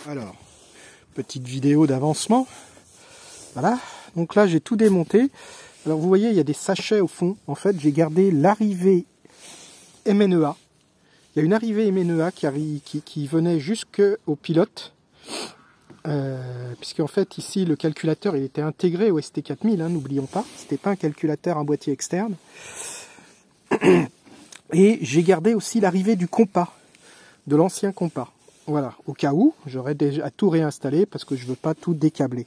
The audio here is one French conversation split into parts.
Alors, petite vidéo d'avancement. Voilà, donc là j'ai tout démonté. Alors vous voyez, il y a des sachets au fond. En fait, j'ai gardé l'arrivée MNEA. Il y a une arrivée MNEA qui venait jusqu'au pilote. Puisqu'en fait ici le calculateur il était intégré au ST4000, hein, n'oublions pas. C'était pas un calculateur, un boîtier externe. Et j'ai gardé aussi l'arrivée du compas, de l'ancien compas. Voilà, au cas où, j'aurais déjà tout réinstallé parce que je veux pas tout décabler.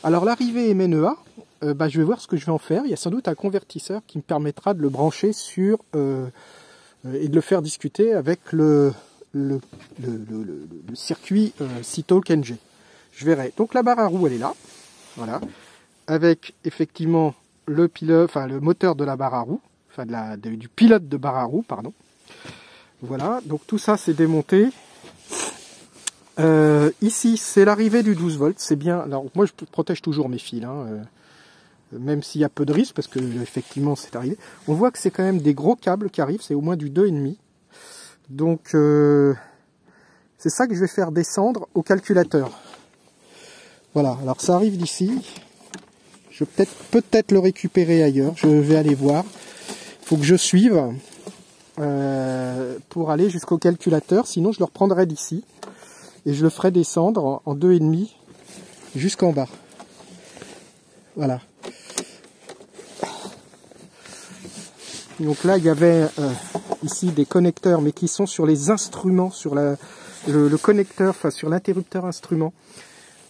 Alors l'arrivée MNEA, je vais voir ce que je vais en faire. Il y a sans doute un convertisseur qui me permettra de le brancher sur et de le faire discuter avec le circuit C-Talk NG. Je verrai. Donc la barre à roue elle est là, voilà, avec effectivement le pilote, enfin le moteur de la barre à roue, enfin du pilote de barre à roue, pardon. Voilà, donc tout ça c'est démonté. Ici c'est l'arrivée du 12 volts, c'est bien. Alors moi je protège toujours mes fils, hein, même s'il y a peu de risque parce que effectivement c'est arrivé. On voit que c'est quand même des gros câbles qui arrivent, c'est au moins du 2,5. Donc c'est ça que je vais faire descendre au calculateur. Voilà, alors ça arrive d'ici. Je vais peut-être le récupérer ailleurs. Je vais aller voir. Il faut que je suive pour aller jusqu'au calculateur. Sinon, je le reprendrai d'ici. Et je le ferai descendre en 2,5 jusqu'en bas. Voilà. Donc là, il y avait ici des connecteurs, mais qui sont sur les instruments, sur le connecteur, enfin sur l'interrupteur instrument.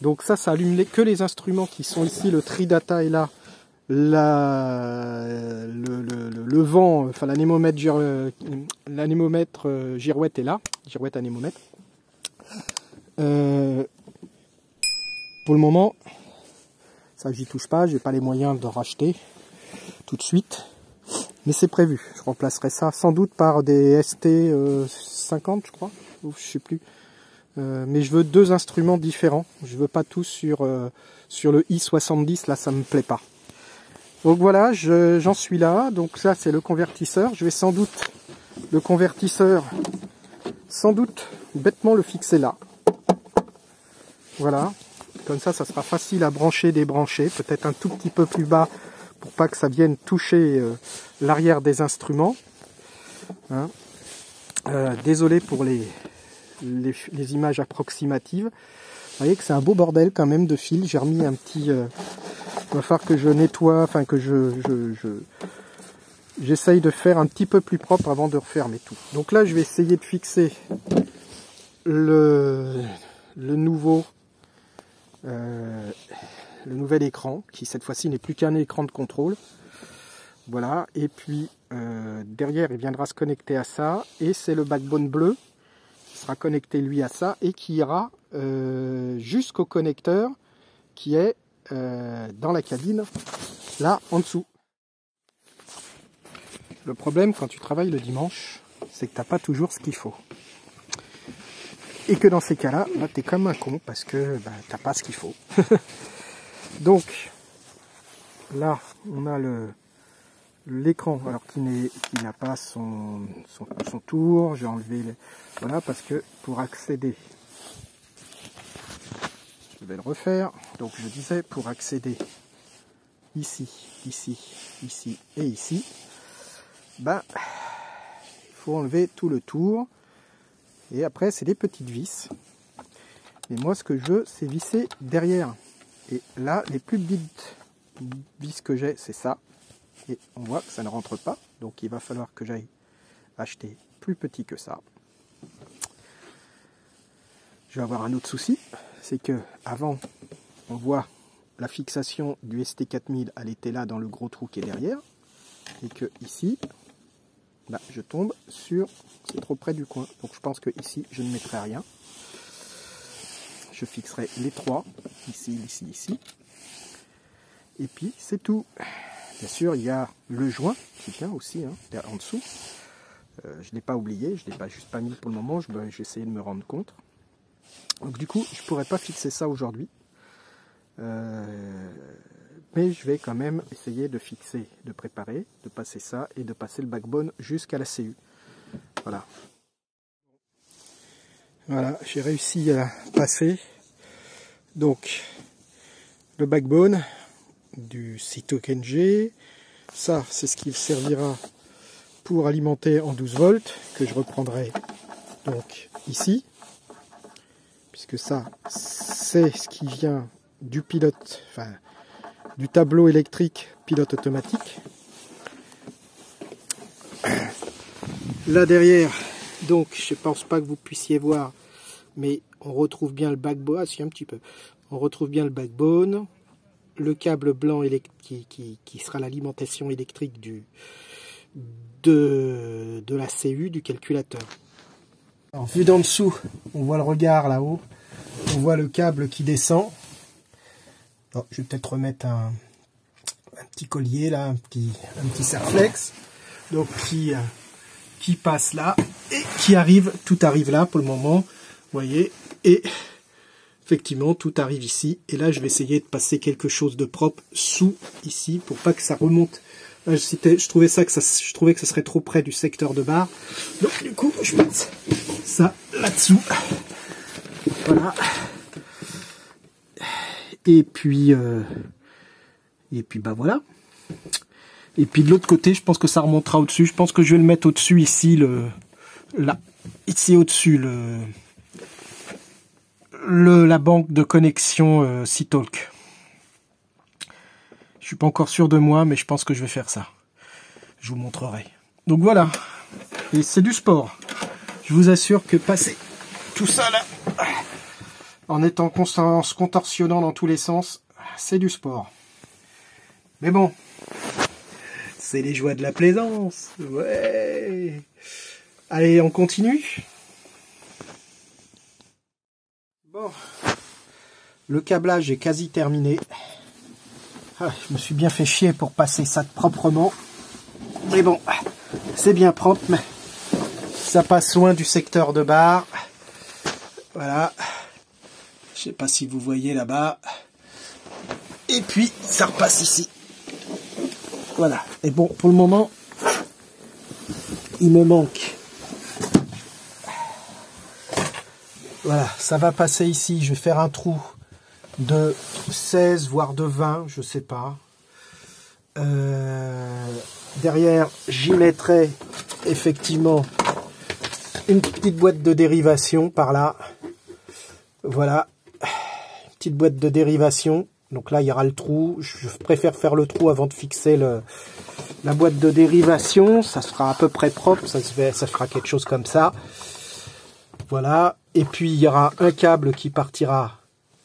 Donc ça allume que les instruments qui sont ici, le TriData est là, le vent, enfin l'anémomètre girouette est là, girouette anémomètre. Pour le moment, ça j'y touche pas, j'ai pas les moyens de racheter tout de suite, mais c'est prévu. Je remplacerai ça sans doute par des ST50 je crois, ou je sais plus. Mais je veux deux instruments différents. Je veux pas tous sur le i70, là ça me plaît pas. Donc voilà, j'en suis là. Donc ça c'est le convertisseur. Je vais sans doute le convertisseur, bêtement le fixer là. Voilà, comme ça sera facile à brancher, débrancher. Peut-être un tout petit peu plus bas pour pas que ça vienne toucher l'arrière des instruments. Hein. Désolé pour les images approximatives. Vous voyez que c'est un beau bordel quand même de fil. J'ai remis un petit... il va falloir que je nettoie, enfin que j'essaye de faire un petit peu plus propre avant de refermer tout. Donc là, je vais essayer de fixer le nouvel écran, qui cette fois-ci n'est plus qu'un écran de contrôle. Voilà, et puis derrière, il viendra se connecter à ça, et c'est le backbone bleu sera connecté lui à ça et qui ira jusqu'au connecteur qui est dans la cabine là en dessous. Le problème quand tu travailles le dimanche, c'est que tu n'as pas toujours ce qu'il faut. Et que dans ces cas-là, tu es comme un con parce que tu n'as pas ce qu'il faut. Donc là, on a l'écran alors qui n'a pas son tour. J'ai enlevé voilà, parce que pour accéder, je vais le refaire. Donc je disais, pour accéder ici, ici, ici et ici, il faut enlever tout le tour. Et après c'est des petites vis. Et moi ce que je veux, c'est visser derrière. Et là, les plus petites vis que j'ai, c'est ça. Et on voit que ça ne rentre pas. Donc il va falloir que j'aille acheter plus petit que ça. Je vais avoir un autre souci, c'est que avant, on voit la fixation du ST4000, elle était là dans le gros trou qui est derrière, et que ici, je tombe sur, c'est trop près du coin, donc je pense que ici, je ne mettrai rien. Je fixerai les trois, ici, ici, ici, et puis c'est tout. Bien sûr, il y a le joint qui tient aussi hein, en dessous. Je ne l'ai pas oublié, je ne l'ai juste pas mis pour le moment, j'ai essayé de me rendre compte. Donc du coup, je ne pourrais pas fixer ça aujourd'hui. Mais je vais quand même essayer de fixer, de préparer, de passer ça et de passer le backbone jusqu'à la CU. Voilà. Voilà, j'ai réussi à passer donc le backbone du Cytoken-G. Ça, c'est ce qui servira pour alimenter en 12 volts, que je reprendrai donc ici, puisque ça, c'est ce qui vient du pilote, enfin du tableau électrique pilote automatique. Là derrière, donc je ne pense pas que vous puissiez voir, mais on retrouve bien le backbone, ah, si, un petit peu. On retrouve bien le backbone, le câble blanc qui sera l'alimentation électrique de la CU du calculateur. Alors, vu d'en dessous, on voit le regard là-haut, on voit le câble qui descend. Oh, je vais peut-être remettre un petit collier là, un petit serflex, donc qui passe là et qui arrive, tout arrive là pour le moment, vous voyez, et effectivement tout arrive ici, et là je vais essayer de passer quelque chose de propre sous ici pour pas que ça remonte. Là, je trouvais que ça serait trop près du secteur de barre, donc du coup je passe ça là-dessous, voilà, et puis bah voilà. Et puis de l'autre côté, je pense que ça remontera au-dessus. Je pense que je vais le mettre au-dessus ici, ici au-dessus, la banque de connexion C-Talk. Je suis pas encore sûr de moi, mais je pense que je vais faire ça. Je vous montrerai. Donc voilà. Et c'est du sport. Je vous assure que passer tout ça là, en se contorsionnant dans tous les sens, c'est du sport. Mais bon. C'est les joies de la plaisance. Ouais. Allez, on continue. Bon. Le câblage est quasi terminé. Ah, je me suis bien fait chier pour passer ça proprement. Mais bon, c'est bien propre. Mais ça passe loin du secteur de barre. Voilà. Je sais pas si vous voyez là-bas. Et puis, ça repasse ici. Voilà. Et bon, pour le moment, il me manque. Voilà, ça va passer ici. Je vais faire un trou de 16, voire de 20, je sais pas. Derrière, j'y mettrai effectivement une petite boîte de dérivation par là. Voilà. Une petite boîte de dérivation. Donc là, il y aura le trou. Je préfère faire le trou avant de fixer la boîte de dérivation. Ça sera à peu près propre. Ça fera quelque chose comme ça. Voilà. Et puis, il y aura un câble qui partira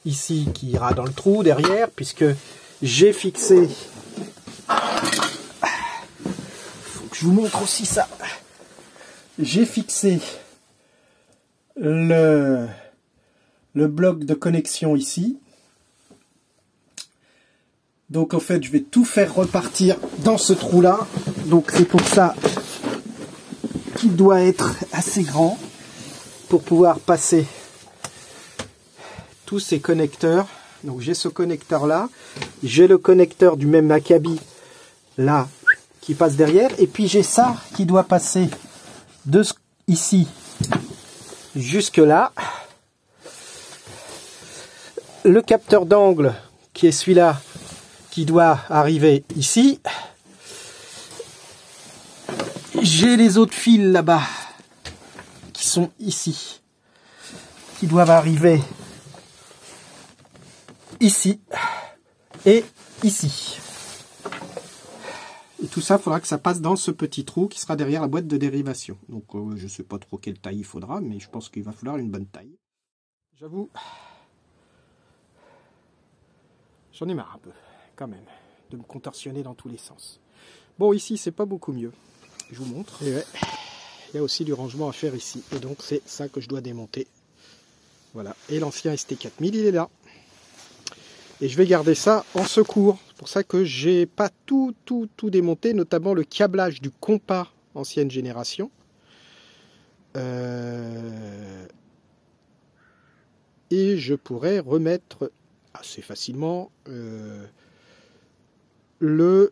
ici, qui ira dans le trou derrière, puisque j'ai fixé... Faut que je vous montre aussi ça. J'ai fixé le bloc de connexion ici. Donc en fait, je vais tout faire repartir dans ce trou-là. Donc c'est pour ça qu'il doit être assez grand pour pouvoir passer tous ces connecteurs. Donc j'ai ce connecteur-là. J'ai le connecteur du même acabit là qui passe derrière. Et puis j'ai ça qui doit passer de ici jusque là. Le capteur d'angle qui est celui-là, qui doit arriver ici. J'ai les autres fils là-bas qui sont ici, qui doivent arriver ici et ici. Et tout ça, il faudra que ça passe dans ce petit trou qui sera derrière la boîte de dérivation. Donc je ne sais pas trop quelle taille il faudra, mais je pense qu'il va falloir une bonne taille. J'avoue, j'en ai marre un peu, quand même, de me contorsionner dans tous les sens. Bon, ici, c'est pas beaucoup mieux. Je vous montre. Et ouais, il y a aussi du rangement à faire ici. Et donc, c'est ça que je dois démonter. Voilà. Et l'ancien ST4000, il est là. Et je vais garder ça en secours. C'est pour ça que j'ai pas tout démonté, notamment le câblage du compas ancienne génération. Et je pourrais remettre assez facilement ce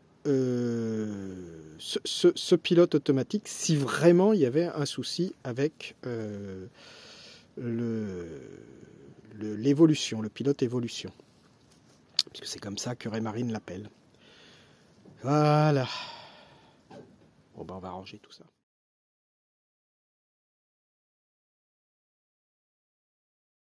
pilote automatique si vraiment il y avait un souci avec l'évolution, le pilote évolution. Puisque c'est comme ça que Raymarine l'appelle. Voilà. Bon ben on va ranger tout ça.